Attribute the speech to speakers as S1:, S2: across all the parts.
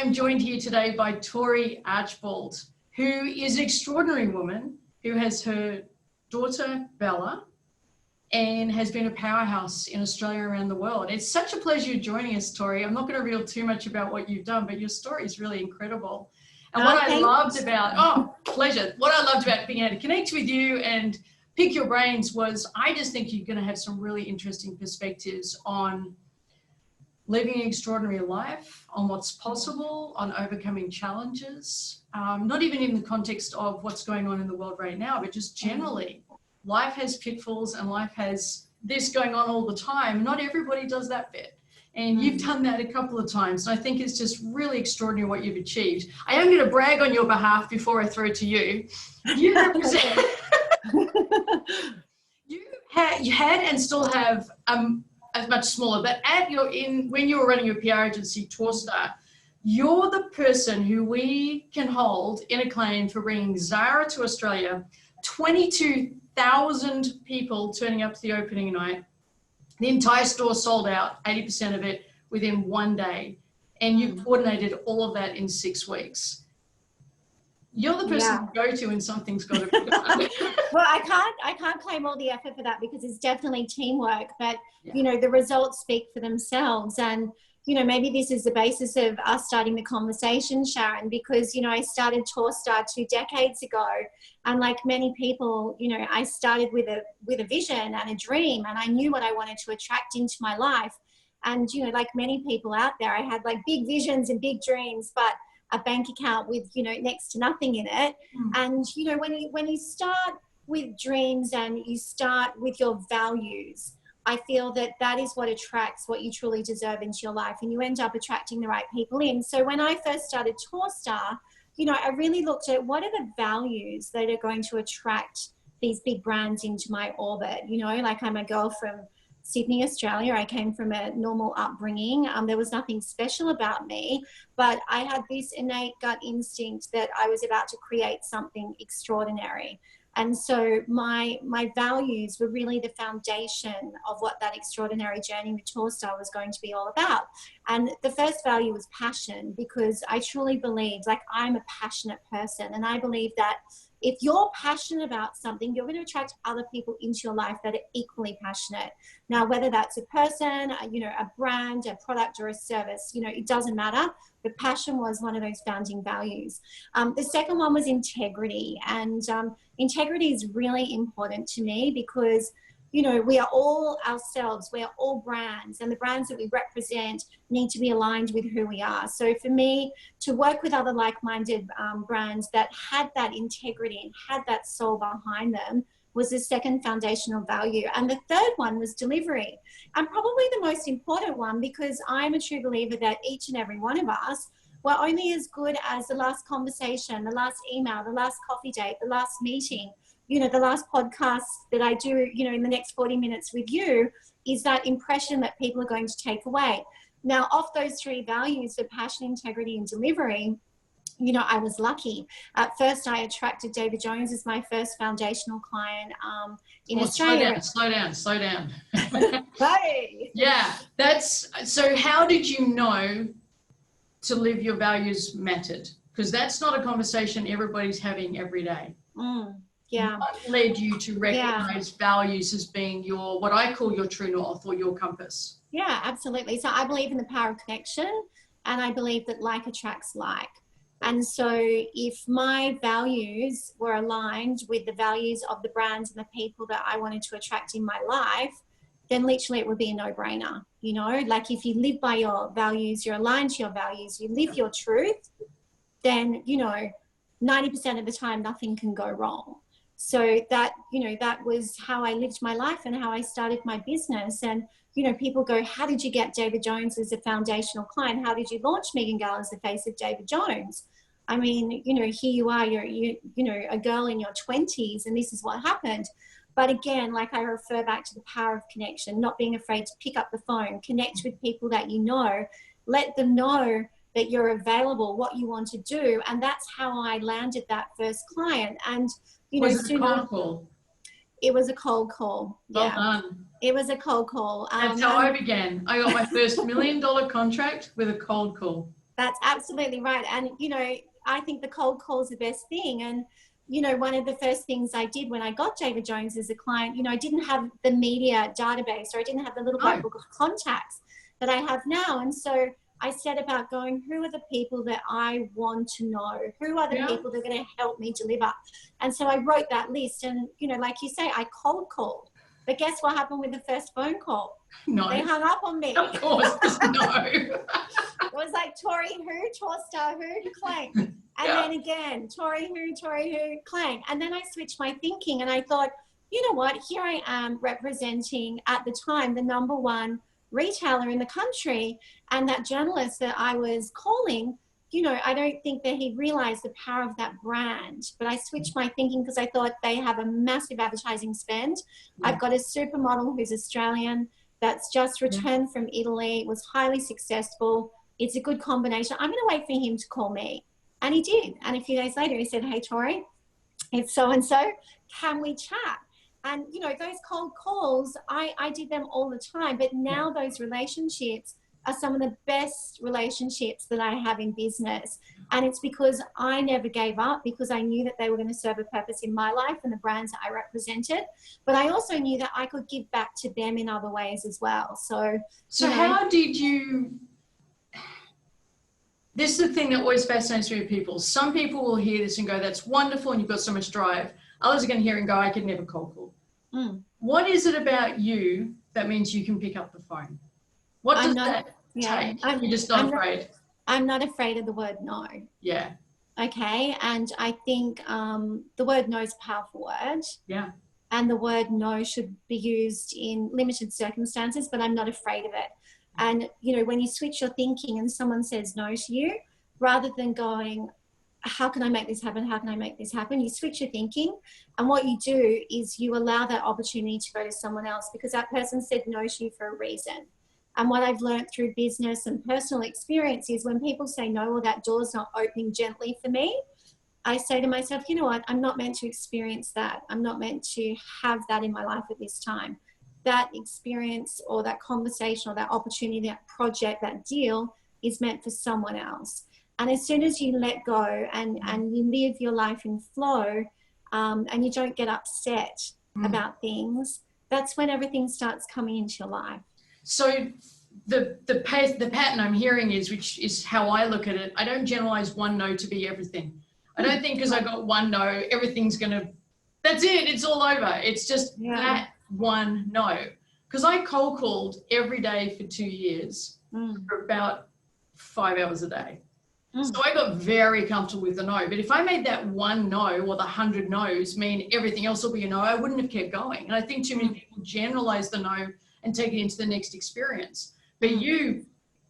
S1: am joined here today by Tory Archbold, who is an extraordinary woman who has her daughter, Bella, and has been a powerhouse in Australia around the world. It's such a pleasure joining us, Tory. I'm not going to reveal too much about what you've done, but your story is really incredible. And what I loved about, pleasure. What I loved about being able to connect with you and pick your brains was I just think you're going to have some really interesting perspectives on living an extraordinary life, on what's possible, on overcoming challenges, not even in the context of what's going on in the world right now, but just generally. Life has pitfalls and life has this going on all the time. Not everybody does that bit. And you've done that a couple of times. And I think it's just really extraordinary what you've achieved. I am going to brag on your behalf before I throw it to you. You represent, you had and still have a much smaller, but when you were running your PR agency, Torstar, you're the person who we can hold in acclaim for bringing Zara to Australia, 22,000 people turning up to the opening night. The entire store sold out, 80% of it within one day. And you've coordinated all of that in 6 weeks. You're the person to go to when something's got to be done.
S2: Well, I can't claim all the effort for that because it's definitely teamwork, but you know, the results speak for themselves. And you know, maybe this is the basis of us starting the conversation, Sharon, because, you know, I started Torstar 2 decades ago. And like many people, you know, I started with a vision and a dream, and I knew what I wanted to attract into my life. And, you know, like many people out there, I had like big visions and big dreams, but a bank account with, you know, next to nothing in it. And, you know, when you start with dreams and you start with your values, I feel that that is what attracts what you truly deserve into your life, and you end up attracting the right people in. So when I first started Torstar, you know, I really looked at what are the values that are going to attract these big brands into my orbit. You know, like I'm a girl from Sydney, Australia. I came from a normal upbringing. There was nothing special about me, but I had this innate gut instinct that I was about to create something extraordinary. And so my values were really the foundation of what that extraordinary journey with Torstar was going to be all about. And the first value was passion, because I truly believed, like, I'm a passionate person, and I believe that if you're passionate about something, you're going to attract other people into your life that are equally passionate. Now, whether that's a person, you know, a brand, a product, or a service, you know, it doesn't matter. But passion was one of those founding values. The second one was integrity. And integrity is really important to me because, you know, we are all ourselves. We are all brands, and the brands that we represent need to be aligned with who we are. So for me, to work with other like-minded brands that had that integrity and had that soul behind them was the second foundational value. And the third one was delivery. And probably the most important one, because I'm a true believer that each and every one of us, we're only as good as the last conversation, the last email, the last coffee date, the last meeting, you know, the last podcast that I do, you know, in the next 40 minutes with you, is that impression that people are going to take away. Now, off those 3 values of passion, integrity, and delivery, you know, I was lucky. At first, I attracted David Jones as my first foundational client in Australia.
S1: Slow down.
S2: Hey.
S1: Yeah, so how did you know to live your values mattered? Because that's not a conversation everybody's having every day.
S2: Yeah.
S1: What led you to recognize values as being your, what I call your true north or your compass?
S2: Yeah, absolutely. So I believe in the power of connection, and I believe that like attracts like. And so if my values were aligned with the values of the brands and the people that I wanted to attract in my life, then literally it would be a no-brainer. You know, like if you live by your values, you're aligned to your values, you live your truth, then, you know, 90% of the time, nothing can go wrong. So that, you know, that was how I lived my life and how I started my business. And, you know, people go, how did you get David Jones as a foundational client? How did you launch Megan Gall as the face of David Jones? I mean, you know, here you are, you know, a girl in your 20s, and this is what happened. But again, like I refer back to the power of connection, not being afraid to pick up the phone, connect with people that you know, let them know that you're available, what you want to do. And that's how I landed that first client. And, you know,
S1: was it a cold call?
S2: It was a cold call.
S1: Well done.
S2: It was a cold call.
S1: That's how I began. I got my first $1 million contract with a cold call.
S2: That's absolutely right. And, you know, I think the cold call is the best thing. And, you know, one of the first things I did when I got David Jones as a client, you know, I didn't have the media database, or I didn't have the little black book of contacts that I have now. And so I set about going, who are the people that I want to know? Who are the people that are going to help me deliver? And so I wrote that list. And, you know, like you say, I cold called. But guess what happened with the first phone call?
S1: No.
S2: They hung up on me.
S1: Of course, no.
S2: It was like, Tory who, Torstar who, clank. And then again, Tory who, clank. And then I switched my thinking and I thought, you know what, here I am representing at the time the number one retailer in the country, and that journalist that I was calling, you know, I don't think that he realized the power of that brand. But I switched my thinking because I thought they have a massive advertising spend. I've got a supermodel who's Australian that's just returned from Italy, was highly successful. It's a good combination. I'm going to wait for him to call me. And he did. And a few days later, he said, hey, Tory, it's so-and-so. Can we chat? And, you know, those cold calls, I did them all the time. But now those relationships are some of the best relationships that I have in business. And it's because I never gave up, because I knew that they were going to serve a purpose in my life and the brands that I represented. But I also knew that I could give back to them in other ways as well. So you know,
S1: how did you... This is the thing that always fascinates me with people. Some people will hear this and go, that's wonderful and you've got so much drive. Others are going to hear and go, I could never cold call. What is it about you that means you can pick up the phone? What does that take? You're just not afraid?
S2: I'm not afraid of the word no.
S1: Yeah.
S2: Okay. And I think the word no is a powerful word.
S1: Yeah.
S2: And the word no should be used in limited circumstances, but I'm not afraid of it. And, you know, when you switch your thinking and someone says no to you, rather than going, how can I make this happen? How can I make this happen? You switch your thinking. And what you do is you allow that opportunity to go to someone else, because that person said no to you for a reason. And what I've learned through business and personal experience is when people say no, or that door's not opening gently for me, I say to myself, you know what? I'm not meant to experience that. I'm not meant to have that in my life at this time. That experience or that conversation or that opportunity, that project, that deal is meant for someone else. And as soon as you let go and you live your life in flow, and you don't get upset about things, that's when everything starts coming into your life. So
S1: the pattern I'm hearing is, which is how I look at it, I don't generalize one no to be everything. I don't think because I got one no, everything's that's it, it's all over. It's just that one no. Because I cold called every day for 2 years for about 5 hours a day. So I got very comfortable with the no. But if I made that one no, or the 100 no's mean everything else will be a no, I wouldn't have kept going. And I think too many people generalize the no and take it into the next experience. But you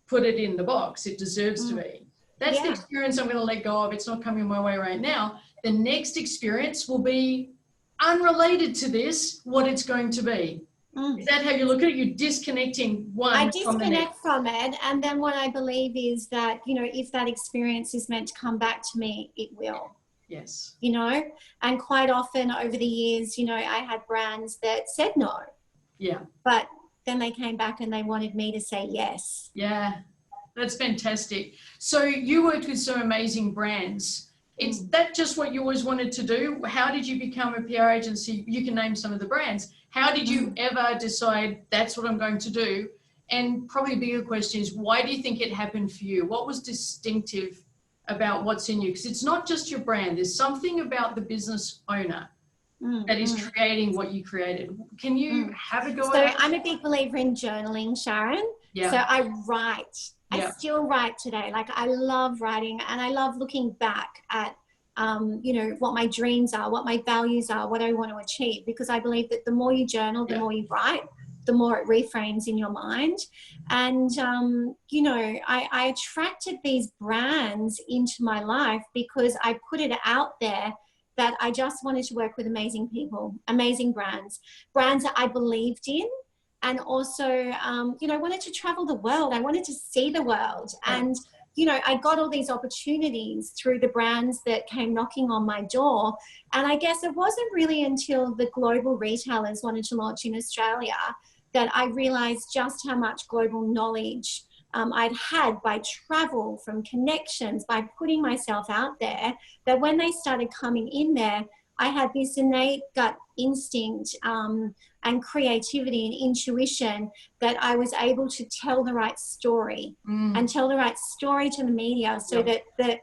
S1: put it in the box. It deserves to be. That's the experience I'm going to let go of. It's not coming my way right now. The next experience will be unrelated to this, what it's going to be. Is that how you look at it? You're disconnecting one
S2: I disconnect from it. And then what I believe is that, you know, if that experience is meant to come back to me, it will.
S1: Yes.
S2: You know, and quite often over the years, you know, I had brands that said no. Yeah. But then they came back and they wanted me to say yes.
S1: Yeah. That's fantastic. So you worked with some amazing brands. Is that just what you always wanted to do? How did you become a PR agency? You can name some of the brands. How did you ever decide that's what I'm going to do? And probably a bigger question is, why do you think it happened for you? What was distinctive about what's in you? Because it's not just your brand. There's something about the business owner that is creating what you created. Can you have a go at it?
S2: So I'm a big believer in journaling, Sharon. Yeah. So I write. I still write today. Like, I love writing, and I love looking back at, you know, what my dreams are, what my values are, what I want to achieve, because I believe that the more you journal, the more you write, the more it reframes in your mind. And, you know, I attracted these brands into my life because I put it out there that I just wanted to work with amazing people, amazing brands that I believed in. And also, you know, I wanted to travel the world. I wanted to see the world. And, you know, I got all these opportunities through the brands that came knocking on my door. And I guess it wasn't really until the global retailers wanted to launch in Australia that I realized just how much global knowledge I'd had by travel, from connections, by putting myself out there, that when they started coming in there, I had this innate gut instinct and creativity and intuition that I was able to tell the right story and tell the right story to the media, so that the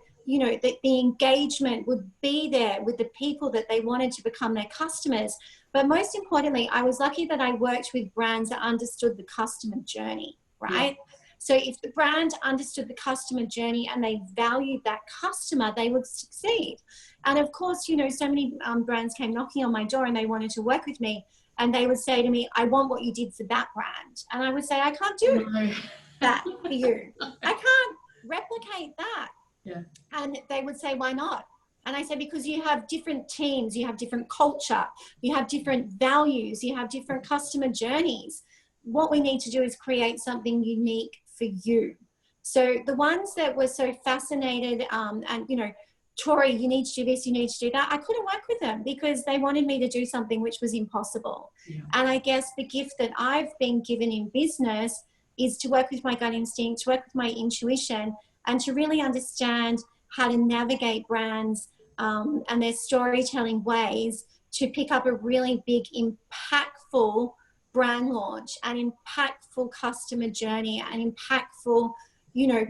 S2: engagement would be there with the people that they wanted to become their customers. But most importantly, I was lucky that I worked with brands that understood the customer journey, right? Yeah. So if the brand understood the customer journey and they valued that customer, they would succeed. And of course, so many brands came knocking on my door and they wanted to work with me. And they would say to me, I want what you did for that brand. And I would say, I can't do that for you. I can't replicate that.
S1: Yeah.
S2: And they would say, why not? And I said, because you have different teams, you have different culture, you have different values, you have different customer journeys. What we need to do is create something unique for you. So the ones that were so fascinated and, Tory, you need to do this, you need to do that, I couldn't work with them because they wanted me to do something which was impossible. Yeah. And I guess the gift that I've been given in business is to work with my gut instinct, to work with my intuition, and to really understand how to navigate brands and their storytelling ways to pick up a really big, impactful brand launch, an impactful customer journey, an impactful,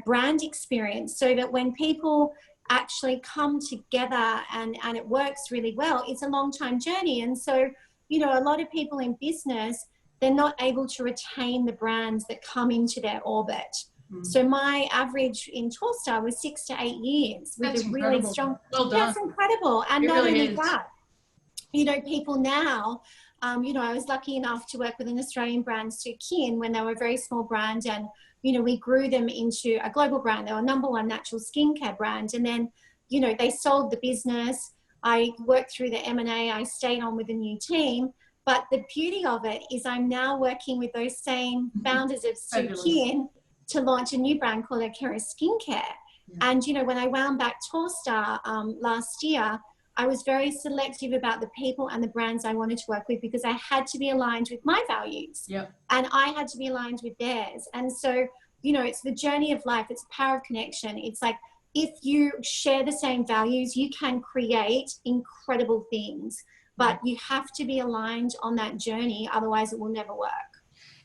S2: brand experience, so that when people actually come together and it works really well, it's a long-time journey. And so, a lot of people in business, they're not able to retain the brands that come into their orbit. So my average in Torstar was 6 to 8 years with
S1: that's
S2: a really
S1: incredible.
S2: strong.
S1: Well done.
S2: That's incredible. And
S1: it
S2: not
S1: really
S2: only
S1: is.
S2: that, people now, I was lucky enough to work with an Australian brand, Sukin, when they were a very small brand, and we grew them into a global brand. They were #1 natural skincare brand, and then they sold the business. I worked through the M&A. I stayed on with a new team. But the beauty of it is I'm now working with those same founders of Sukin to launch a new brand called Akira Skincare. Yeah. And, when I wound back Torstar last year, I was very selective about the people and the brands I wanted to work with because I had to be aligned with my values.
S1: Yep.
S2: And I had to be aligned with theirs. And so, it's the journey of life. It's the power of connection. It's like, if you share the same values, you can create incredible things. But you have to be aligned on that journey. Otherwise, it will never work.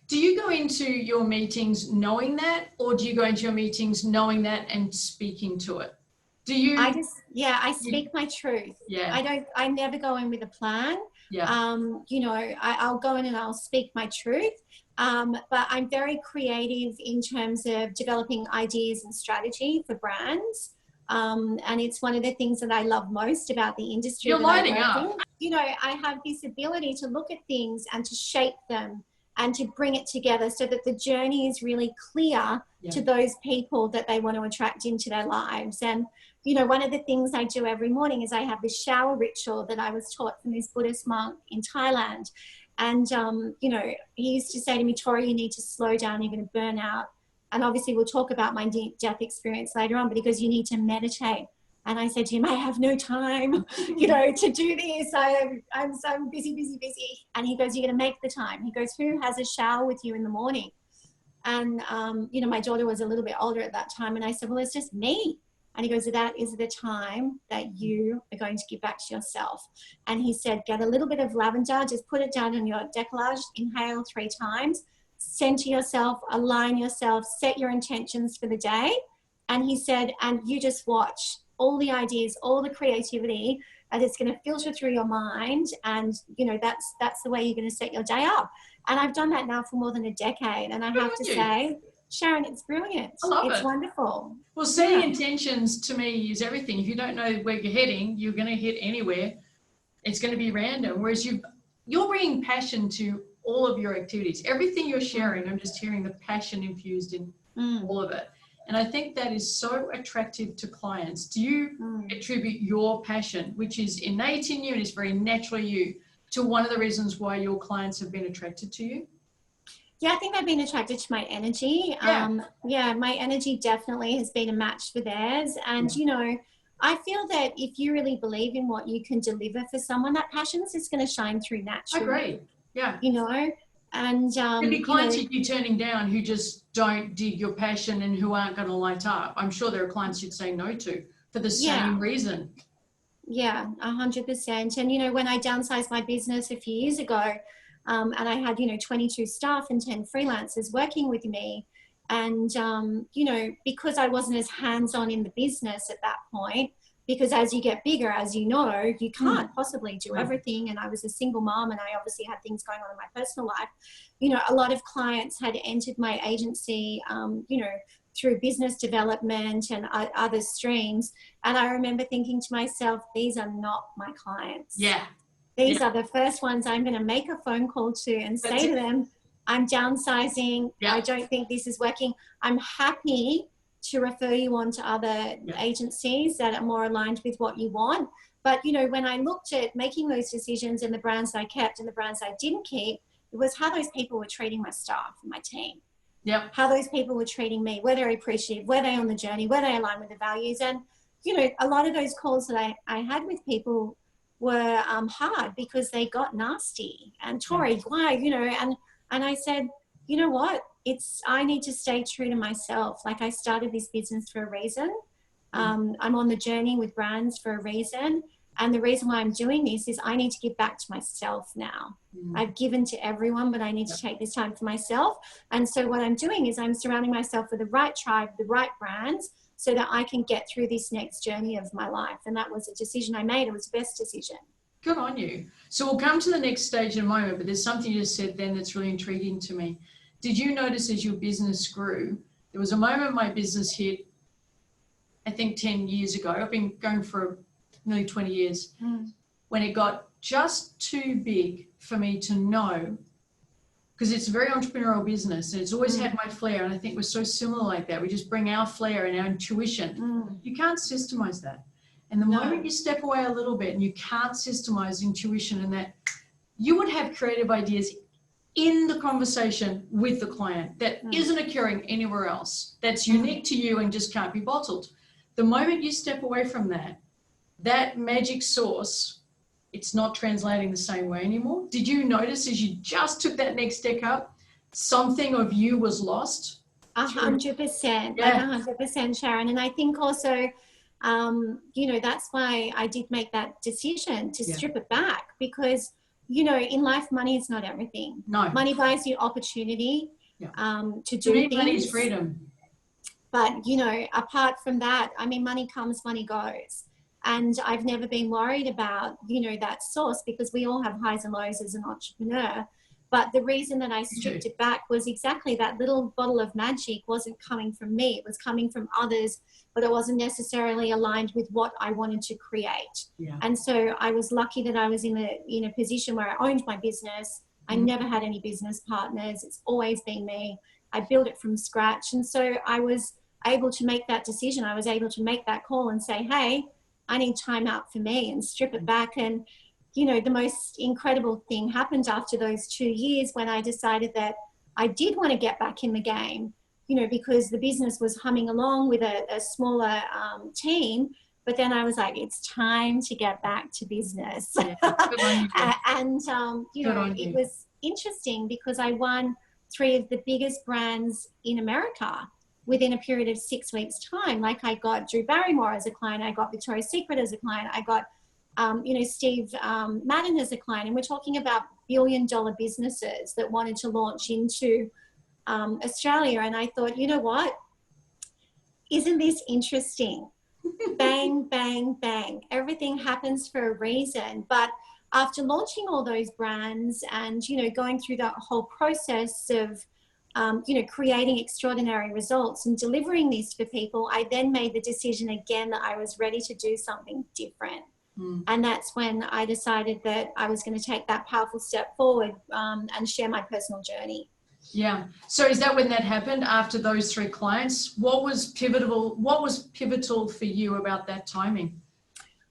S1: Do you go into your meetings knowing that, or do you go into your meetings knowing that and speaking to it? Do you?
S2: I speak my truth.
S1: Yeah.
S2: I never go in with a plan.
S1: Yeah.
S2: I'll go in and I'll speak my truth. But I'm very creative in terms of developing ideas and strategy for brands. And it's one of the things that I love most about the industry.
S1: You're lighting up.
S2: I have this ability to look at things and to shape them and to bring it together so that the journey is really clear to those people that they want to attract into their lives. And, one of the things I do every morning is I have this shower ritual that I was taught from this Buddhist monk in Thailand. And, he used to say to me, Tory, you need to slow down, you're going to burn out. And obviously we'll talk about my death experience later on, but he goes, you need to meditate. And I said to him, I have no time, to do this. I'm so busy. And he goes, you're going to make the time. He goes, who has a shower with you in the morning? And, my daughter was a little bit older at that time. And I said, well, it's just me. And he goes, that is the time that you are going to give back to yourself. And he said, get a little bit of lavender, just put it down on your décollage, inhale 3 times, center yourself, align yourself, set your intentions for the day. And he said, and you just watch all the ideas, all the creativity, and it's going to filter through your mind. And, that's the way you're going to set your day up. And I've done that now for more than a decade. And I have to say, Sharon, it's brilliant.
S1: I love
S2: it's
S1: it.
S2: Wonderful.
S1: Well, setting intentions to me is everything. If you don't know where you're heading, you're going to hit anywhere. It's going to be random. Whereas you're bringing passion to all of your activities. Everything you're sharing, I'm just hearing the passion infused in all of it. And I think that is so attractive to clients. Do you attribute your passion, which is innate in you and is very naturally you, to one of the reasons why your clients have been attracted to you?
S2: Yeah, I think they've been attracted to my energy. My energy definitely has been a match for theirs. And, I feel that if you really believe in what you can deliver for someone, that passion is just going to shine through naturally.
S1: I agree. Yeah.
S2: And
S1: There'd be clients that you're turning down who just don't dig your passion and who aren't going to light up. I'm sure there are clients you'd say no to for the same reason.
S2: Yeah, 100%. And, when I downsized my business a few years ago, and I had, 22 staff and 10 freelancers working with me. And, because I wasn't as hands-on in the business at that point, because as you get bigger, as you know, you can't possibly do everything. And I was a single mom, and I obviously had things going on in my personal life. A lot of clients had entered my agency, through business development and other streams. And I remember thinking to myself, these are not my clients.
S1: Yeah.
S2: These are the first ones I'm going to make a phone call to and say to them, I'm downsizing. I don't think this is working. I'm happy to refer you on to other agencies that are more aligned with what you want. But, when I looked at making those decisions and the brands I kept and the brands I didn't keep, it was how those people were treating my staff and my team.
S1: Yep.
S2: How those people were treating me, were they appreciative, were they on the journey, were they aligned with the values? And, a lot of those calls that I had with people were hard because they got nasty. And Tory, why, and I said, you know what? I need to stay true to myself. Like, I started this business for a reason. I'm on the journey with brands for a reason. And the reason why I'm doing this is I need to give back to myself now. I've given to everyone, but I need to take this time for myself. And so what I'm doing is I'm surrounding myself with the right tribe, the right brands, so that I can get through this next journey of my life. And that was a decision I made. It was the best decision.
S1: Good on you. So we'll come to the next stage in a moment, but there's something you just said then that's really intriguing to me. Did you notice as your business grew, there was a moment my business hit, I think 10 years ago. I've been going for nearly 20 years, when it got just too big for me to know, because it's a very entrepreneurial business and it's always had my flair. And I think we're so similar like that. We just bring our flair and our intuition. You can't systemize that. And the moment you step away a little bit and you can't systemize intuition, and that you would have creative ideas in the conversation with the client that isn't occurring anywhere else, that's unique to you and just can't be bottled. The moment you step away from that magic sauce, it's not translating the same way anymore. Did you notice as you just took that next step up, something of you was lost?
S2: 100%, like 100%, Sharon. And I think also, that's why I did make that decision to strip it back, because, in life, money is not everything.
S1: No.
S2: Money buys you opportunity to do things.
S1: Money is freedom.
S2: But, apart from that, money comes, money goes. And I've never been worried about, that source, because we all have highs and lows as an entrepreneur. But the reason that I stripped it back was exactly that little bottle of magic wasn't coming from me. It was coming from others, but it wasn't necessarily aligned with what I wanted to create. Yeah. And so I was lucky that I was in a position where I owned my business. I never had any business partners. It's always been me. I built it from scratch. And so I was able to make that decision. I was able to make that call and say, hey, I need time out for me, and strip it back. And, the most incredible thing happened after those 2 years, when I decided that I did want to get back in the game, because the business was humming along with a smaller team. But then I was like, it's time to get back to business. Yeah. And, it was interesting because I won 3 of the biggest brands in America within a period of 6 weeks' time. Like, I got Drew Barrymore as a client, I got Victoria's Secret as a client, I got, Steve Madden as a client, and we're talking about billion-dollar businesses that wanted to launch into Australia. And I thought, you know what? Isn't this interesting? Bang, bang, bang. Everything happens for a reason. But after launching all those brands and, going through that whole process of creating extraordinary results and delivering this for people, I then made the decision again that I was ready to do something different. And that's when I decided that I was going to take that powerful step forward and share my personal journey.
S1: Yeah. So is that when that happened, after those 3 clients? What was pivotal for you about that timing?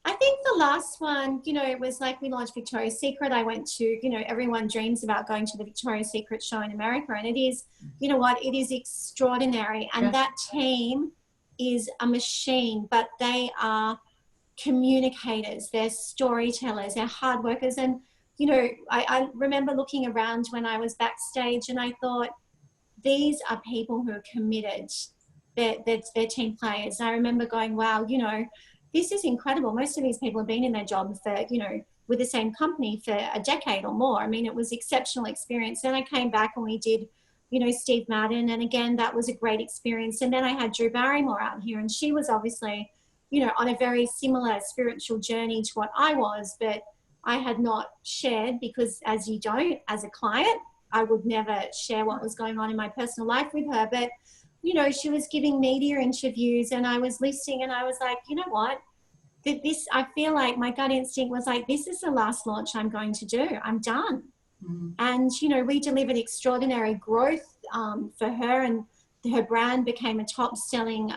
S2: I think the last one, it was like we launched Victoria's Secret. I went to, everyone dreams about going to the Victoria's Secret show in America. And it is, it is extraordinary. And that team is a machine, but they are communicators, they're storytellers, they're hard workers. And, I remember looking around when I was backstage and I thought, these are people who are committed. They're team players. And I remember going, wow, this is incredible. Most of these people have been in their job for, with the same company for a decade or more. I mean, it was exceptional experience. Then I came back and we did, Steve Madden. And again, that was a great experience. And then I had Drew Barrymore out here, and she was obviously, on a very similar spiritual journey to what I was, but I had not shared because as a client, I would never share what was going on in my personal life with her. But, she was giving media interviews and I was listening and I was like, you know what? I feel like my gut instinct was like, this is the last launch I'm going to do. I'm done. Mm-hmm. And, we delivered extraordinary growth for her, and her brand became a top-selling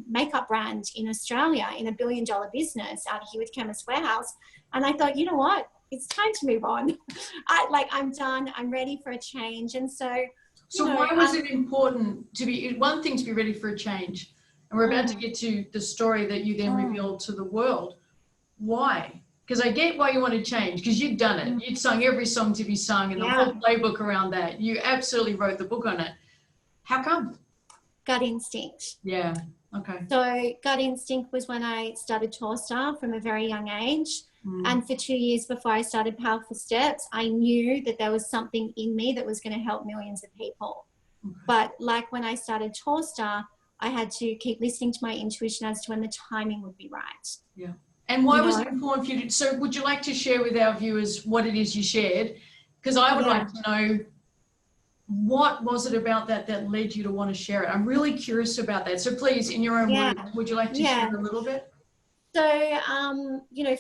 S2: makeup brand in Australia in $1 billion business out here with Chemist Warehouse. And I thought, you know what? It's time to move on. I'm done. I'm ready for a change. And so,
S1: why was it important one thing to be ready for a change? And we're about to get to the story that you then revealed to the world. Why? Because I get why you want to change, because you've done it. You'd sung every song to be sung and the whole playbook around that. You absolutely wrote the book on it. How come?
S2: Gut instinct.
S1: Yeah. Okay.
S2: So gut instinct was when I started Torstar from a very young age. And for 2 years before I started Powerful Steps, I knew that there was something in me that was going to help millions of people. Okay. But like when I started Torstar, I had to keep listening to my intuition as to when the timing would be right.
S1: Yeah. And why was it important for you so would you like to share with our viewers what it is you shared? Because I would like to know, what was it about that led you to want to share it? I'm really curious about that. So please, in your own words, would you like to share a little bit?
S2: So,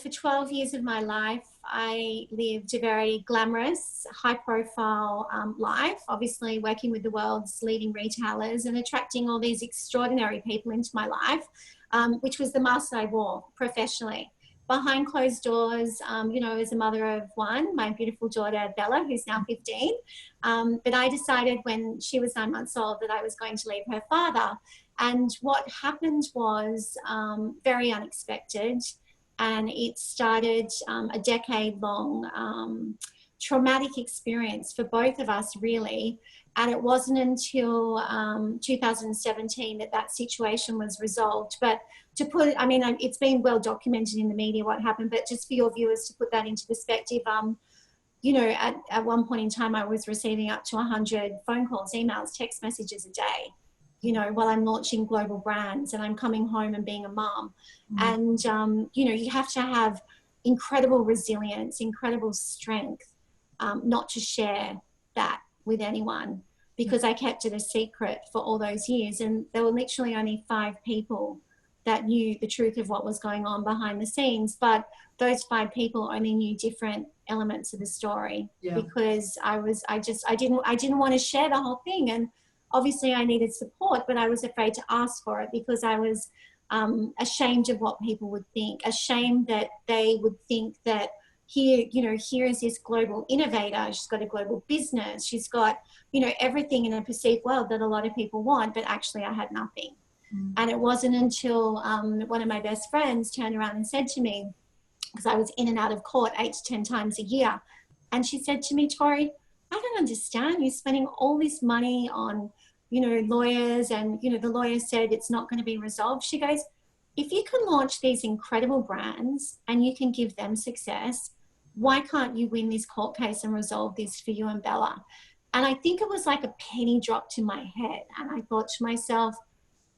S2: for 12 years of my life, I lived a very glamorous, high-profile life, obviously working with the world's leading retailers and attracting all these extraordinary people into my life, which was the mask I wore professionally. Behind closed doors, as a mother of one, my beautiful daughter, Bella, who's now 15. But I decided when she was 9 months old that I was going to leave her father. And what happened was very unexpected. And it started a decade-long traumatic experience for both of us, really. And it wasn't until 2017 that situation was resolved. But to put it, it's been well documented in the media what happened, but just for your viewers to put that into perspective, at one point in time, I was receiving up to 100 phone calls, emails, text messages a day, while I'm launching global brands and I'm coming home and being a mom. And, you have to have incredible resilience, incredible strength, not to share that with anyone, because I kept it a secret for all those years. And there were literally only 5 people that knew the truth of what was going on behind the scenes. But those 5 people only knew different elements of the story, because I didn't want to share the whole thing. And obviously I needed support, but I was afraid to ask for it because I was ashamed of what people would think, ashamed that they would think that here is this global innovator. She's got a global business. She's got, everything in a perceived world that a lot of people want, but actually I had nothing. And it wasn't until one of my best friends turned around and said to me, because I was in and out of court 8 to 10 times a year, and she said to me, Tory, I don't understand. You're spending all this money on, lawyers, and, the lawyer said it's not going to be resolved. She goes, if you can launch these incredible brands and you can give them success, why can't you win this court case and resolve this for you and Bella? And I think it was like a penny dropped in my head. And I thought to myself,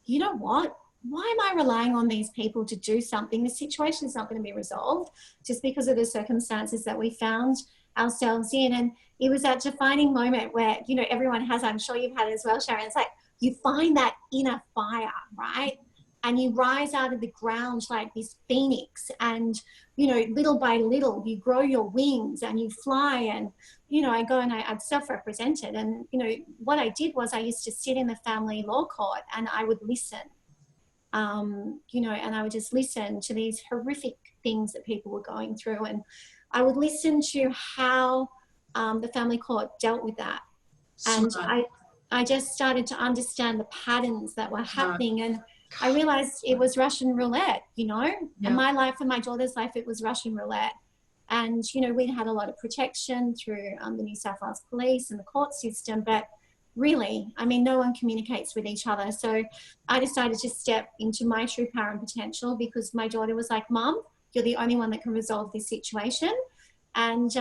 S2: you know what? Why am I relying on these people to do something? The situation is not going to be resolved just because of the circumstances that we found ourselves in. And it was that defining moment where, everyone has, I'm sure you've had it as well, Sharon. It's like you find that inner fire, right? And you rise out of the ground like this phoenix, and, little by little, you grow your wings and you fly. And, I go and I'd self-represented. And, what I did was I used to sit in the family law court and I would listen, and I would just listen to these horrific things that people were going through. And I would listen to how the family court dealt with that. And I just started to understand the patterns that were happening. And I realized it was Russian roulette, in my life and my daughter's life, it was Russian roulette. And, you know, we'd had a lot of protection through the New South Wales Police and the court system, but really, I mean, no one communicates with each other. So I decided to step into my true power and potential, because my daughter was like, Mum, you're the only one that can resolve this situation. And,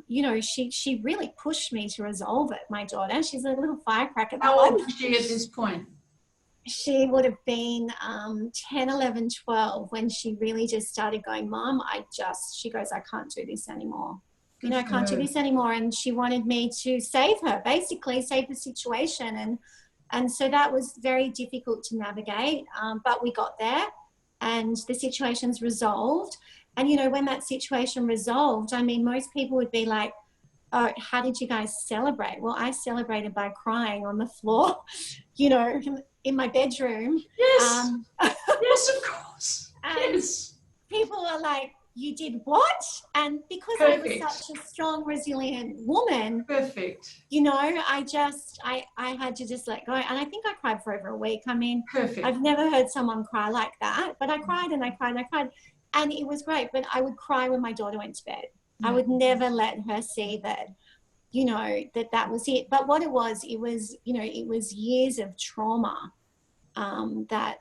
S2: you know, she really pushed me to resolve it, my daughter. She's a little firecracker.
S1: How old was she at this point?
S2: She would have been 10, 11, 12 when she really just started going, Mom, she goes, I can't do this anymore. You know, I can't do this anymore. And she wanted me to save her, basically save the situation. And so that was very difficult to navigate, but we got there and the situation's resolved. And, you know, when that situation resolved, I mean, most people would be like, oh, how did you guys celebrate? Well, I celebrated by crying on the floor, you know, in my bedroom.
S1: Yes. Yes, of course.
S2: And
S1: yes.
S2: people are like, you did what? And because
S1: Perfect.
S2: I was such a strong, resilient woman,
S1: Perfect.
S2: you know, I had to just let go. And I think I cried for over a week. I mean,
S1: Perfect.
S2: I've never heard someone cry like that, but I cried and I cried and I cried. And it was great. But I would cry when my daughter went to bed. I would never let her see that, you know, that was it. But what it was, you know, it was years of trauma that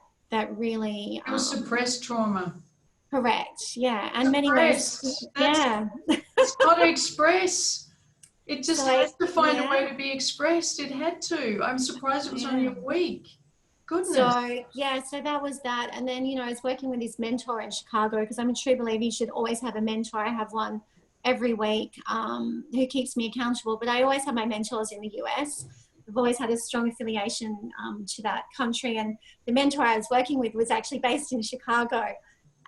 S2: really...
S1: It was suppressed trauma.
S2: Correct, yeah. And many ways, yeah.
S1: It's got to express. It just has to find
S2: yeah.
S1: a way to be expressed. It had to. I'm surprised it was only a week. Goodness.
S2: So, yeah, so that was that. And then, you know, I was working with this mentor in Chicago, because I'm a true believer you should always have a mentor. I have one every week who keeps me accountable, but I always have my mentors in the US. I've always had a strong affiliation to that country. And the mentor I was working with was actually based in Chicago.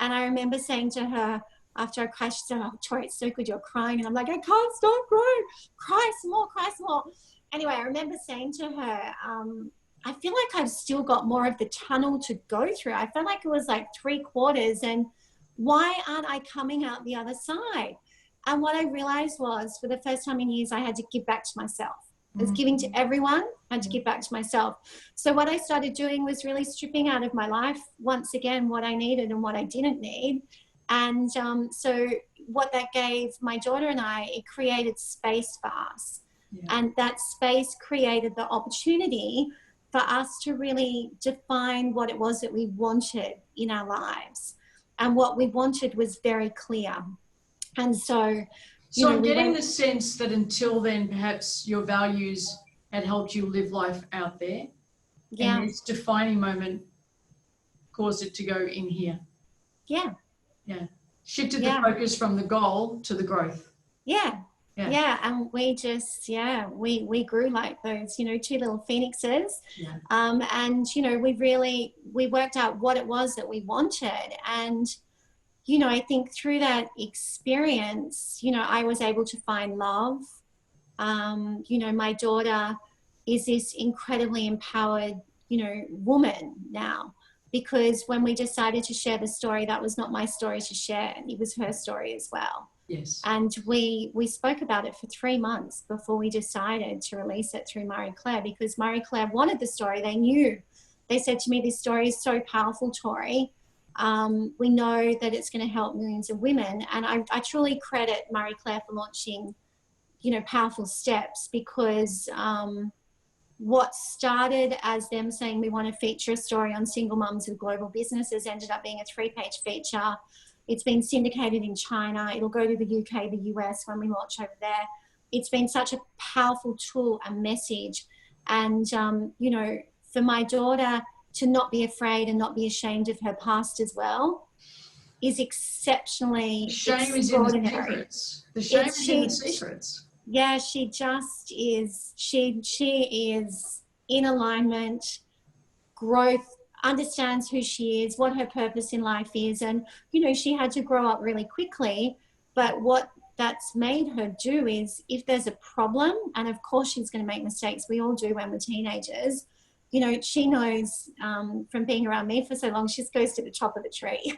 S2: And I remember saying to her after I cried, she said, oh, Tory, it's so good you're crying. And I'm like, I can't stop crying. Cry some more, cry some more. Anyway, I remember saying to her, I feel like I've still got more of the tunnel to go through. I felt like it was like 3/4. And why aren't I coming out the other side? And what I realized was, for the first time in years, I had to give back to myself. I was giving to everyone, I had to give back to myself. So what I started doing was really stripping out of my life, once again, what I needed and what I didn't need. And so what that gave my daughter and I, it created space for us. Yeah. And that space created the opportunity for us to really define what it was that we wanted in our lives. And what we wanted was very clear. And so...
S1: So I'm getting the sense that until then, perhaps your values had helped you live life out there. Yeah. And this defining moment caused it to go in here.
S2: Yeah.
S1: Yeah. Shifted the focus from the goal to the growth.
S2: Yeah. Yeah. Yeah. And we just, we grew like those, you know, two little phoenixes. Yeah. And, you know, we worked out what it was that we wanted. And, you know, I think through that experience, you know, I was able to find love. You know, my daughter is this incredibly empowered, you know, woman now, because when we decided to share the story, that was not my story to share. It was her story as well.
S1: Yes.
S2: And we spoke about it for 3 months before we decided to release it through Marie Claire, because Marie Claire wanted the story. They knew. They said to me, this story is so powerful, Tory. We know that it's going to help millions of women. And I truly credit Marie Claire for launching, you know, Powerful Steps, because what started as them saying we want to feature a story on single mums with global businesses ended up being a 3-page feature. It's been syndicated in China. It'll go to the UK, the US when we launch over there. It's been such a powerful tool and message. And, you know, for my daughter to not be afraid and not be ashamed of her past as well is exceptionally
S1: extraordinary. Is in the secrets. The shame is in the secrets.
S2: Yeah, she just is. She is in alignment, growth, understands who she is, what her purpose in life is. And, you know, she had to grow up really quickly. But what that's made her do is, if there's a problem, and of course she's going to make mistakes, we all do when we're teenagers, you know, she knows from being around me for so long, she just goes to the top of the tree.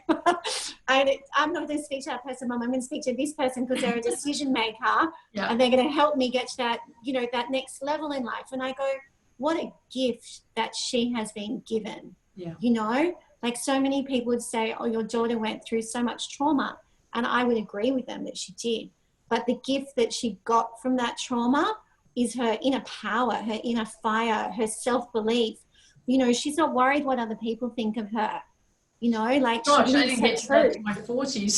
S2: I'm not going to speak to that person, Mum. I'm going to speak to this person because they're a decision maker and they're going to help me get to that, you know, that next level in life. And I go, what a gift that she has been given. Yeah. You know, like so many people would say, oh, your daughter went through so much trauma. And I would agree with them that she did. But the gift that she got from that trauma is her inner power, her inner fire, her self-belief. You know, she's not worried what other people think of her. You know, like,
S1: gosh,
S2: she
S1: I
S2: lives
S1: didn't
S2: her
S1: get to that
S2: truth.
S1: to my 40s.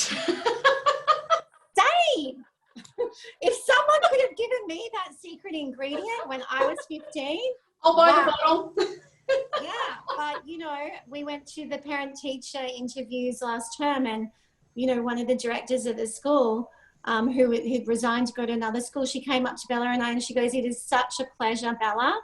S2: Same. If someone could have given me that secret ingredient when I was 15,
S1: I'll buy the
S2: wow.
S1: bottle.
S2: Yeah, but, you know, we went to the parent-teacher interviews last term, and, you know, one of the directors of the school, who'd resigned to go to another school, she came up to Bella and I, and she goes, "It is such a pleasure, Bella,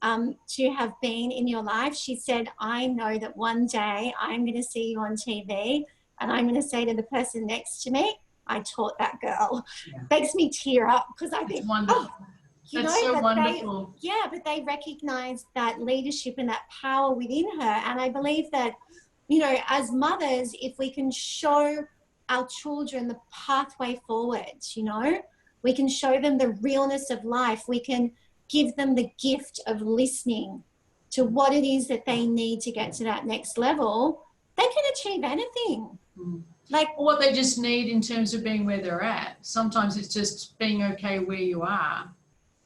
S2: to have been in your life." She said, "I know that one day I'm going to see you on TV, and I'm going to say to the person next to me, I taught that girl."
S1: Yeah.
S2: Makes me tear up, because I think,
S1: wonderful.
S2: oh, you
S1: That's
S2: know,
S1: so wonderful.
S2: but they recognize that leadership and that power within her. And I believe that, you know, as mothers, if we can show our children the pathway forward, you know, we can show them the realness of life. We can give them the gift of listening to what it is that they need to get to that next level. They can achieve anything. Like,
S1: what they just need in terms of being where they're at. Sometimes it's just being okay where you are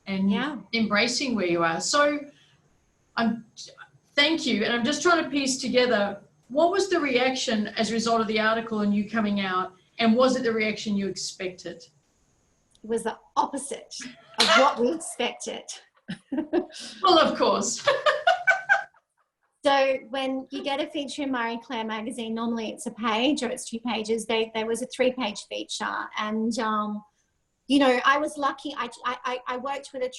S1: and embracing where you are. So thank you. And I'm just trying to piece together, what was the reaction as a result of the article and you coming out? And was it the reaction you expected?
S2: it was the opposite of what we expected.
S1: Well, of course.
S2: So when you get a feature in Marie Claire magazine, normally it's a page or it's 2 pages. There was a 3-page feature. And, you know, I was lucky. I worked with a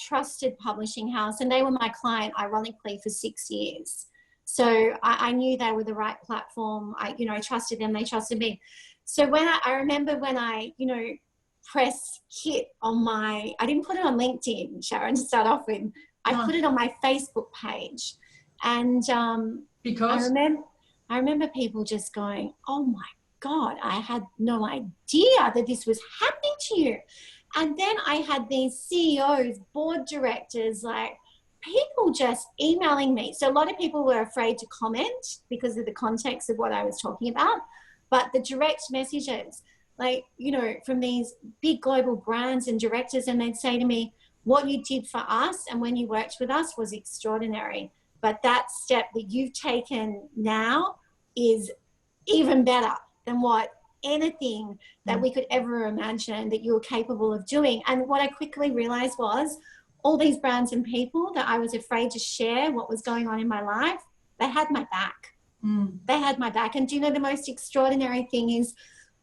S2: trusted publishing house, and they were my client, ironically, for 6 years. So I knew they were the right platform. I trusted them. They trusted me. So I remember when I, you know, press hit on I didn't put it on LinkedIn, Sharon, to start off with. I put it on my Facebook page, and
S1: because
S2: I remember people just going, "Oh my God, I had no idea that this was happening to you." And then I had these CEOs, board directors, like people just emailing me. So a lot of people were afraid to comment because of the context of what I was talking about, but the direct messages, like, you know, from these big global brands and directors, and they'd say to me, "What you did for us and when you worked with us was extraordinary. But that step that you've taken now is even better than what anything that we could ever imagine that you were capable of doing." And what I quickly realized was all these brands and people that I was afraid to share what was going on in my life, they had my back. They had my back. And do you know the most extraordinary thing is,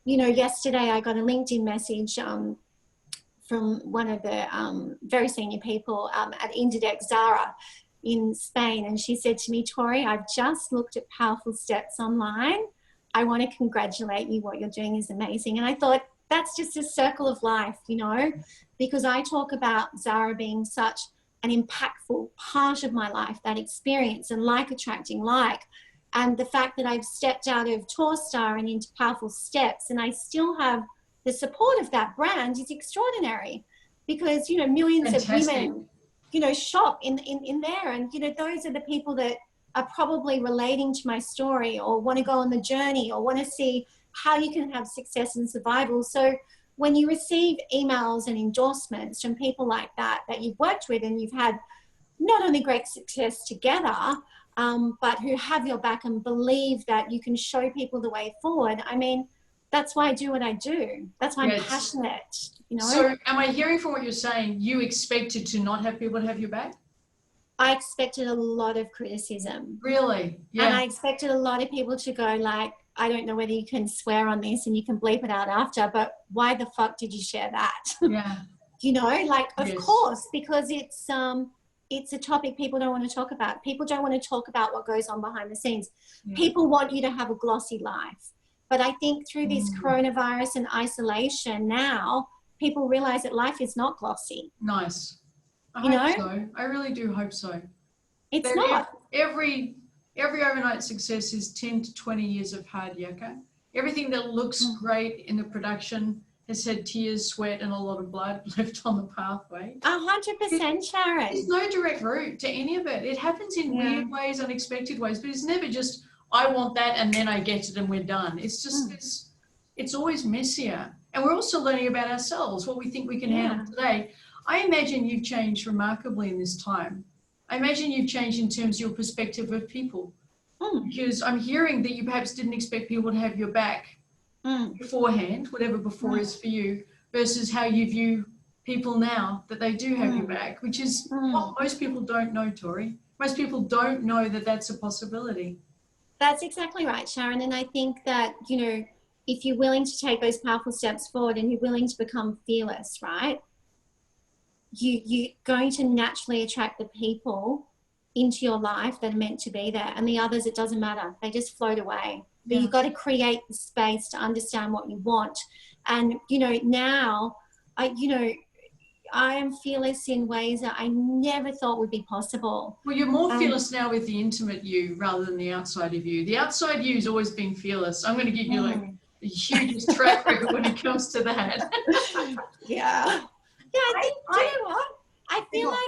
S2: you know, yesterday I got a LinkedIn message from one of the very senior people at Inditex, Zara, in Spain. And she said to me, "Tory, I've just looked at Powerful Steps online. I want to congratulate you. What you're doing is amazing." And I thought, that's just a circle of life, you know, because I talk about Zara being such an impactful part of my life, that experience and like attracting like. And the fact that I've stepped out of Torstar and into Powerful Steps, and I still have the support of that brand, is extraordinary, because, you know, millions of women, you know, shop in there. And, you know, those are the people that are probably relating to my story or want to go on the journey or want to see how you can have success and survival. So when you receive emails and endorsements from people like that you've worked with, and you've had not only great success together, but who have your back and believe that you can show people the way forward. I mean, that's why I do what I do. That's why I'm passionate, you know.
S1: So am I hearing from what you're saying, you expected to not have people to have your back?
S2: I expected a lot of criticism.
S1: Really? Yeah.
S2: And I expected a lot of people to go like, "I don't know whether you can swear on this and you can bleep it out after, but why the fuck did you share that?"
S1: Yeah.
S2: You know, like, of course, because it's a topic people don't want to talk about. People don't want to talk about what goes on behind the scenes. Yeah. People want you to have a glossy life. But I think through this coronavirus and isolation now, people realize that life is not glossy.
S1: Nice. I hope so. I really do hope so.
S2: It's not.
S1: Every overnight success is 10 to 20 years of hard yakka. Everything that looks great in the production has had tears, sweat, and a lot of blood left on the pathway.
S2: 100%, Sharon.
S1: There's no direct route to any of it. It happens in weird ways, unexpected ways, but it's never just, I want that and then I get it and we're done. It's just this it's always messier. And we're also learning about ourselves, what we think we can handle today. I imagine you've changed remarkably in this time. I imagine you've changed in terms of your perspective of people. Because I'm hearing that you perhaps didn't expect people to have your back beforehand, whatever before is for you, versus how you view people now that they do have your back, which is what most people don't know, Tory. Most people don't know that that's a possibility.
S2: That's exactly right, Sharon. And I think that, you know, if you're willing to take those powerful steps forward and you're willing to become fearless, right, you're going to naturally attract the people into your life that are meant to be there, and the others, it doesn't matter, they just float away. But you've got to create the space to understand what you want. And you know, now I am fearless in ways that I never thought would be possible.
S1: Well, you're more fearless now with the intimate you rather than the outside of you. The outside you has always been fearless. I'm going to give you like the hugest track record when it comes to that.
S2: I think, do you know what, I feel like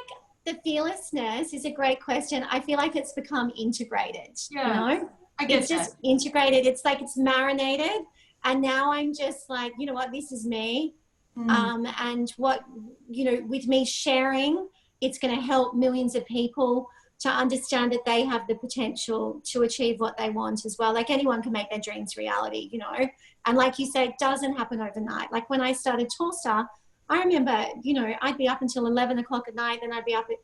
S2: the fearlessness is a great question. I feel like it's become integrated. You know,
S1: I get
S2: it's just integrated. It's like it's marinated, and now I'm just like, you know what, this is me. And what, you know, with me sharing, it's going to help millions of people to understand that they have the potential to achieve what they want as well. Like anyone can make their dreams reality, you know. And like you said, it doesn't happen overnight. Like when I started Torstar, I remember, you know, I'd be up until 11 o'clock at night, then I'd be up at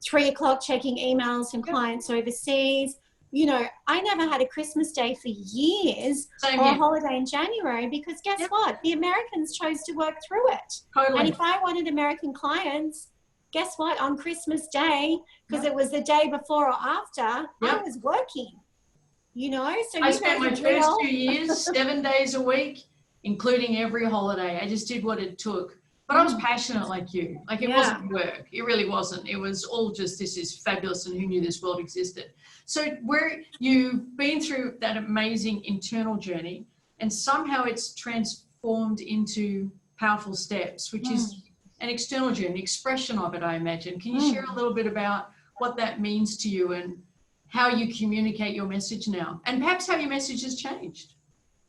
S2: 3 o'clock checking emails from clients overseas. You know, I never had a Christmas day for years or a holiday in January because guess what? The Americans chose to work through it. And if I wanted American clients, guess what? On Christmas Day, because it was the day before or after, I was working, you know. So
S1: I spent my first 2 years, 7 days a week, including every holiday. I just did what it took. But I was passionate like you. Like it wasn't work. It really wasn't. It was all just, this is fabulous and who knew this world existed. So where you've been through that amazing internal journey and somehow it's transformed into powerful steps, which is an external journey, expression of it, I imagine. Can you share a little bit about what that means to you and how you communicate your message now and perhaps how your message has changed?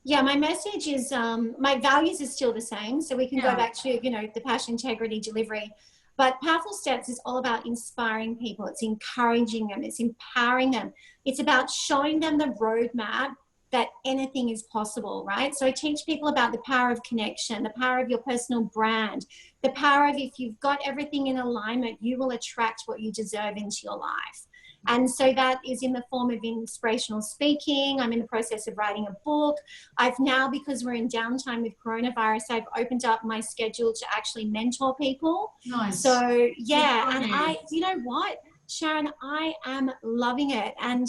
S2: Yeah, my message is, my values are still the same. So we can go back to, you know, the passion, integrity, delivery. But Powerful Steps is all about inspiring people. It's encouraging them. It's empowering them. It's about showing them the roadmap that anything is possible, right? So I teach people about the power of connection, the power of your personal brand, the power of if you've got everything in alignment, you will attract what you deserve into your life. And so that is in the form of inspirational speaking. I'm in the process of writing a book. I've now, because we're in downtime with coronavirus, I've opened up my schedule to actually mentor people.
S1: Nice.
S2: So yeah, and you know what, Sharon, I am loving it. And,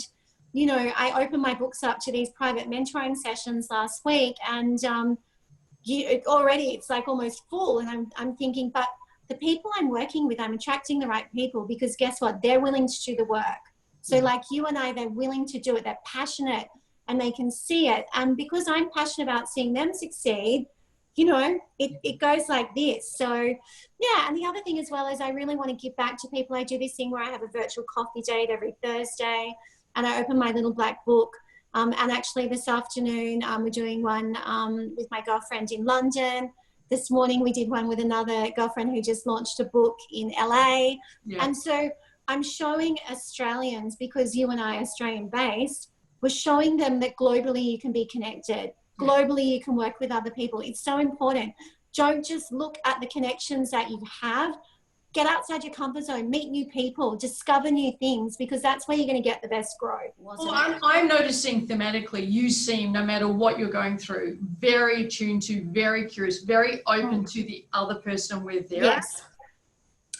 S2: you know, I opened my books up to these private mentoring sessions last week and already it's like almost full. And I'm thinking, but the people I'm working with, I'm attracting the right people because guess what? They're willing to do the work. So like you and I, they're willing to do it. They're passionate and they can see it. And because I'm passionate about seeing them succeed, you know, it goes like this. So yeah. And the other thing as well is I really want to give back to people. I do this thing where I have a virtual coffee date every Thursday and I open my little black book. And actually this afternoon, we're doing one with my girlfriend in London. This morning we did one with another girlfriend who just launched a book in LA. And so I'm showing Australians, because you and I are Australian based, we're showing them that globally you can be connected. Globally you can work with other people. It's so important. Don't just look at the connections that you have. Get outside your comfort zone, meet new people, discover new things, because that's where you're going to get the best growth.
S1: Well, I'm noticing thematically, you seem, no matter what you're going through, very attuned to, very curious, very open to the other person with their.
S2: Yes.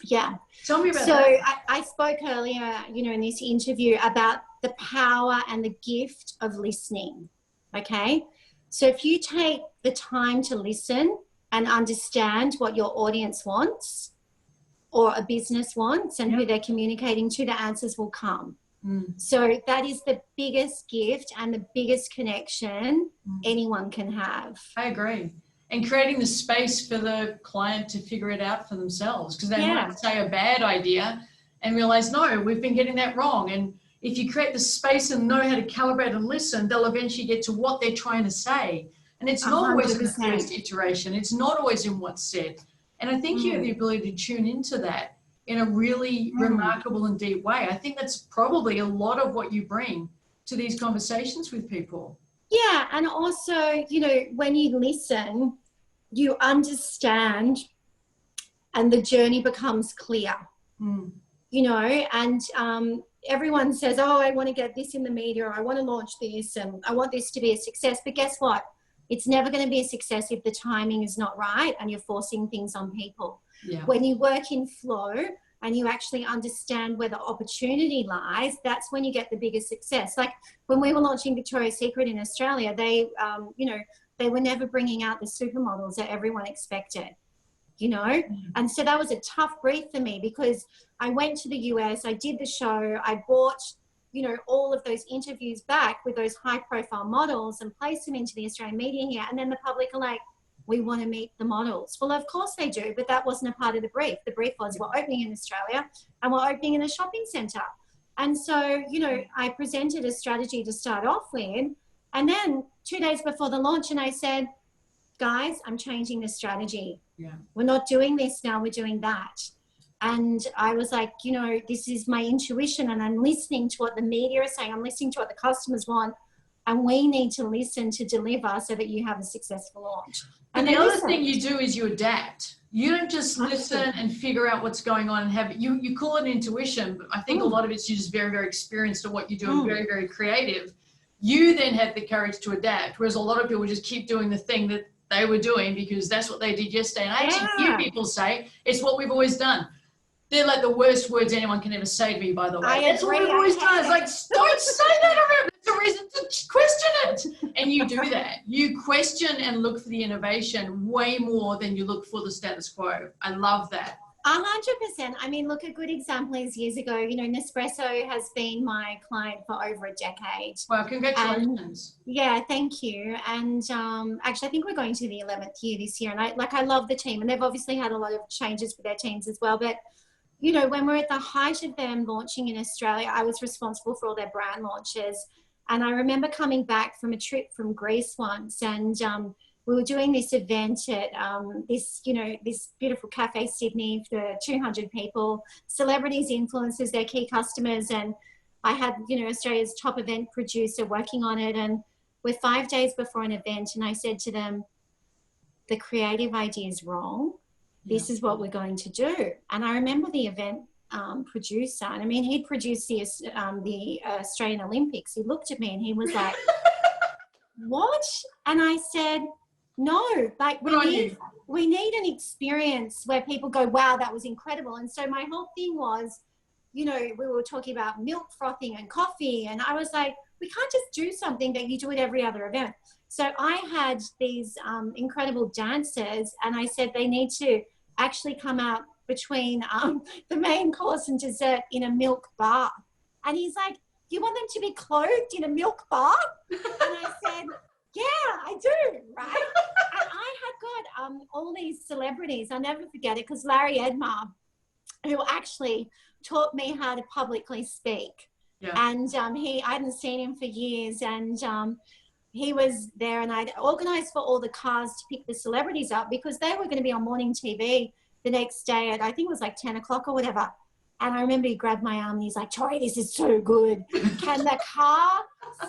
S2: Yeah.
S1: Tell me about
S2: that.
S1: So
S2: I spoke earlier, you know, in this interview about the power and the gift of listening. Okay. So if you take the time to listen and understand what your audience wants, or a business wants and who they're communicating to, the answers will come. So that is the biggest gift and the biggest connection anyone can have.
S1: I agree. And creating the space for the client to figure it out for themselves, because they might say a bad idea and realize, no, we've been getting that wrong. And if you create the space and know how to calibrate and listen, they'll eventually get to what they're trying to say. And it's not always in the
S2: 100%.
S1: first iteration. It's not always in what's said. And I think you have the ability to tune into that in a really remarkable and deep way. I think that's probably a lot of what you bring to these conversations with people.
S2: Yeah, and also, you know, when you listen, you understand and the journey becomes clear, you know, and everyone says, oh, I want to get this in the media, or I want to launch this, and I want this to be a success. But guess what? It's never going to be a success if the timing is not right and you're forcing things on people.
S1: Yeah.
S2: When you work in flow and you actually understand where the opportunity lies, that's when you get the biggest success. Like when we were launching Victoria's Secret in Australia, they, you know, they were never bringing out the supermodels that everyone expected, you know? And so that was a tough brief for me, because I went to the US, I did the show, I bought, you know, all of those interviews back with those high profile models and placed them into the Australian media here. And then the public are like, we want to meet the models. Well, of course they do, but that wasn't a part of the brief. The brief was, we're opening in Australia and we're opening in a shopping centre. And so, you know, I presented a strategy to start off with. And then 2 days before the launch, and I said, guys, I'm changing the strategy.
S1: Yeah.
S2: We're not doing this now, we're doing that. And I was like, you know, this is my intuition, and I'm listening to what the media is saying. I'm listening to what the customers want, and we need to listen to deliver so that you have a successful launch.
S1: And the other thing you do is you adapt. You don't just listen and figure out what's going on and have it. You call it intuition, but I think a lot of it's you're just very, very experienced at what you do and very, very creative. You then have the courage to adapt, whereas a lot of people just keep doing the thing that they were doing because that's what they did yesterday. And I actually hear people say, it's what we've always done. They're like the worst words anyone can ever say to me, by the way. That's what we've always done. It's like, don't say that around. There's a reason to question it. And you do that. You question and look for the innovation way more than you look for the status quo. I love that.
S2: 100%. I mean, look, a good example is years ago, you know, Nespresso has been my client for over a decade.
S1: Well, congratulations.
S2: Yeah, thank you. And actually, I think we're going to the 11th year this year. And I love the team. And they've obviously had a lot of changes with their teams as well. But you know, when we're at the height of them launching in Australia, I was responsible for all their brand launches. And I remember coming back from a trip from Greece once, and we were doing this event at this beautiful Cafe Sydney for 200 people, celebrities, influencers, their key customers. And I had, you know, Australia's top event producer working on it. And we're 5 days before an event. And I said to them, the creative idea is wrong. This is what we're going to do. And I remember the event producer, and I mean, he'd produced the Australian Olympics. He looked at me and he was like, what? And I said, no, like we need an experience where people go, wow, that was incredible. And so my whole thing was, you know, we were talking about milk frothing and coffee. And I was like, we can't just do something that you do at every other event. So I had these incredible dancers, and I said they need to actually come out between the main course and dessert in a milk bath. And he's like, you want them to be clothed in a milk bath? And I said, yeah, I do, right? And I had got all these celebrities. I'll never forget it, because Larry Edmar, who actually taught me how to publicly speak. Yeah. And I hadn't seen him for years, and he was there, and I'd organised for all the cars to pick the celebrities up because they were going to be on morning TV the next day at, I think it was like 10 o'clock or whatever. And I remember he grabbed my arm and he's like, Tory, this is so good. Can the car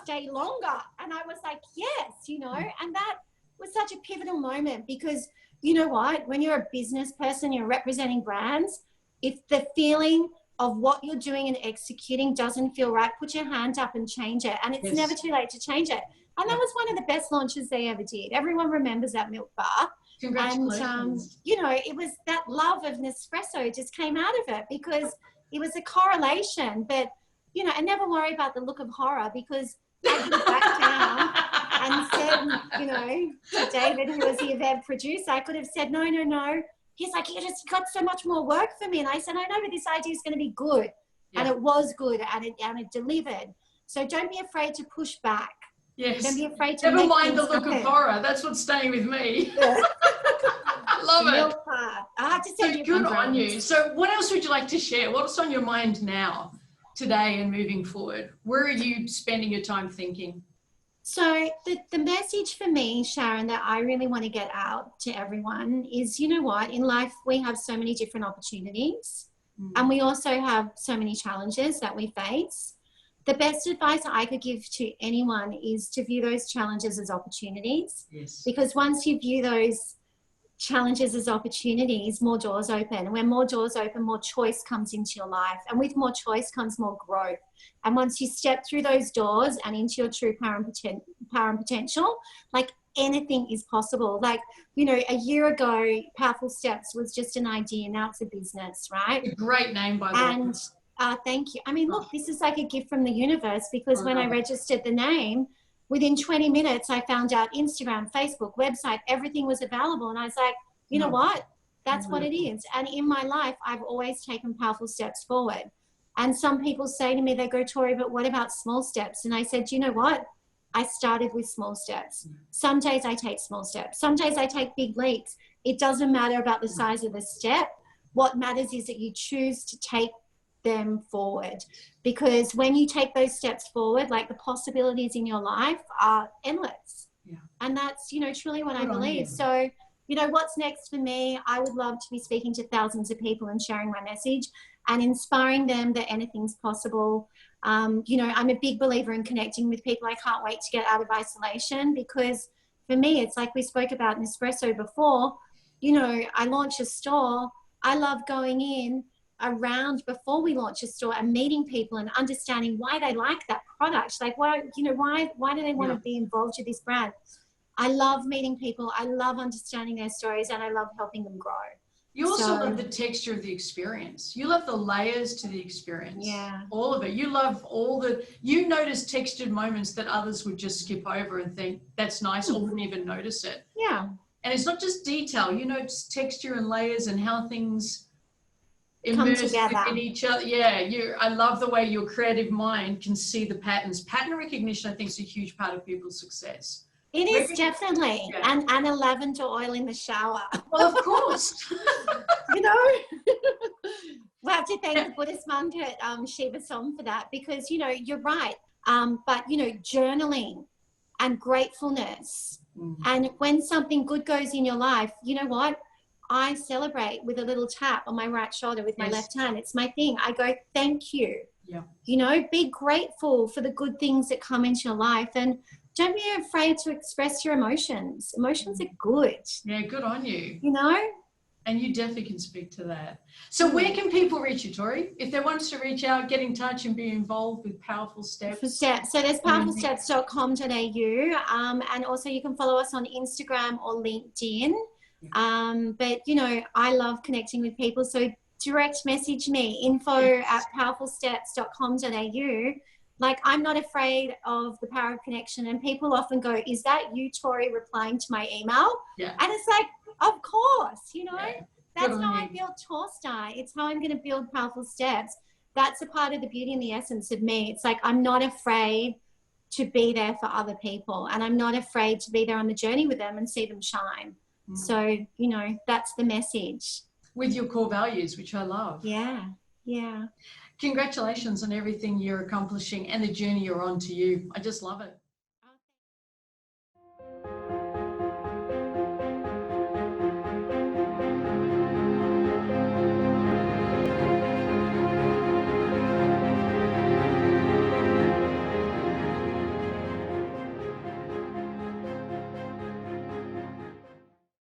S2: stay longer? And I was like, yes, you know, and that was such a pivotal moment, because you know what? When you're a business person, you're representing brands, if the feeling of what you're doing and executing doesn't feel right, put your hand up and change it. And it's never too late to change it. And that was one of the best launches they ever did. Everyone remembers that milk bar.
S1: Congratulations.
S2: And, you know, it was that love of Nespresso just came out of it, because it was a correlation. But, you know, and never worry about the look of horror, because I could have backed down and said, you know, to David, who was the event producer, I could have said, no. He's like, you just got so much more work for me. And I said, I know, but this idea is going to be good. Yeah. And it was good, and it delivered. So don't be afraid to push back.
S1: Yes.
S2: Don't be afraid to
S1: never mind the look of horror. That's what's staying with me. Yeah. I love it.
S2: I have to send you
S1: good on you. So what else would you like to share? What's on your mind now, today and moving forward? Where are you spending your time thinking?
S2: So the message for me, Sharon, that I really want to get out to everyone is, you know what, in life we have so many different opportunities and we also have so many challenges that we face. The best advice I could give to anyone is to view those challenges as opportunities.
S1: Yes.
S2: Because once you view those challenges as opportunities, more doors open. And when more doors open, more choice comes into your life. And with more choice comes more growth. And once you step through those doors and into your true power and potential, like anything is possible. Like, you know, a year ago, Powerful Steps was just an idea. Now it's a business, right?
S1: A great name, by the way.
S2: And thank you. I mean, look, this is like a gift from the universe, because when I registered the name, within 20 minutes, I found out Instagram, Facebook, website, everything was available. And I was like, you know what? That's what it is. And in my life, I've always taken powerful steps forward. And some people say to me, they go, Tory, but what about small steps? And I said, you know what? I started with small steps. Some days I take small steps. Some days I take big leaps. It doesn't matter about the size of the step. What matters is that you choose to take them forward, because when you take those steps forward, like, the possibilities in your life are endless. And that's, you know, truly what I believe. So, you know, what's next for me? I would love to be speaking to thousands of people and sharing my message and inspiring them that anything's possible. You know, I'm a big believer in connecting with people. I can't wait to get out of isolation, because for me, it's like we spoke about Nespresso before. You know, I launch a store. I love going in around before we launch a store and meeting people and understanding why they like that product. Like, why, you know, why do they want to be involved with this brand? I love meeting people. I love understanding their stories, and I love helping them grow.
S1: You also love the texture of the experience. You love the layers to the experience.
S2: Yeah.
S1: All of it. You love you notice textured moments that others would just skip over and think that's nice or wouldn't even notice it.
S2: Yeah.
S1: And it's not just detail. You notice texture and layers and how things
S2: come
S1: immerse
S2: together
S1: in each other. Yeah, I love the way your creative mind can see the patterns. Pattern recognition, I think, is a huge part of people's success.
S2: It is, definitely. And a lavender oil in the shower.
S1: Well, of course.
S2: You know, we'll have to thank the Buddhist monk at Shiva Som for that, because, you know, you're right. But, you know, journaling and gratefulness, and when something good goes in your life, you know what? I celebrate with a little tap on my right shoulder with my left hand. It's my thing. I go, thank you.
S1: Yeah.
S2: You know, be grateful for the good things that come into your life, and don't be afraid to express your emotions. Emotions are good.
S1: Yeah, good on you.
S2: You know?
S1: And you definitely can speak to that. So where can people reach you, Tory? If they want to reach out, get in touch and be involved with Powerful Steps.
S2: So there's powerfulsteps.com.au, and also you can follow us on Instagram or LinkedIn. But, you know, I love connecting with people. So direct message me, info@powerfulsteps.com.au. Like, I'm not afraid of the power of connection. And people often go, is that you, Tory, replying to my email?
S1: Yeah.
S2: And it's like, of course, you know, that's how I
S1: you.
S2: build Torstar. It's how I'm going to build Powerful Steps. That's a part of the beauty and the essence of me. It's like, I'm not afraid to be there for other people, and I'm not afraid to be there on the journey with them and see them shine. So, you know, that's the message.
S1: With your core values, which I love.
S2: Yeah. Yeah.
S1: Congratulations on everything you're accomplishing and the journey you're on to you. I just love it.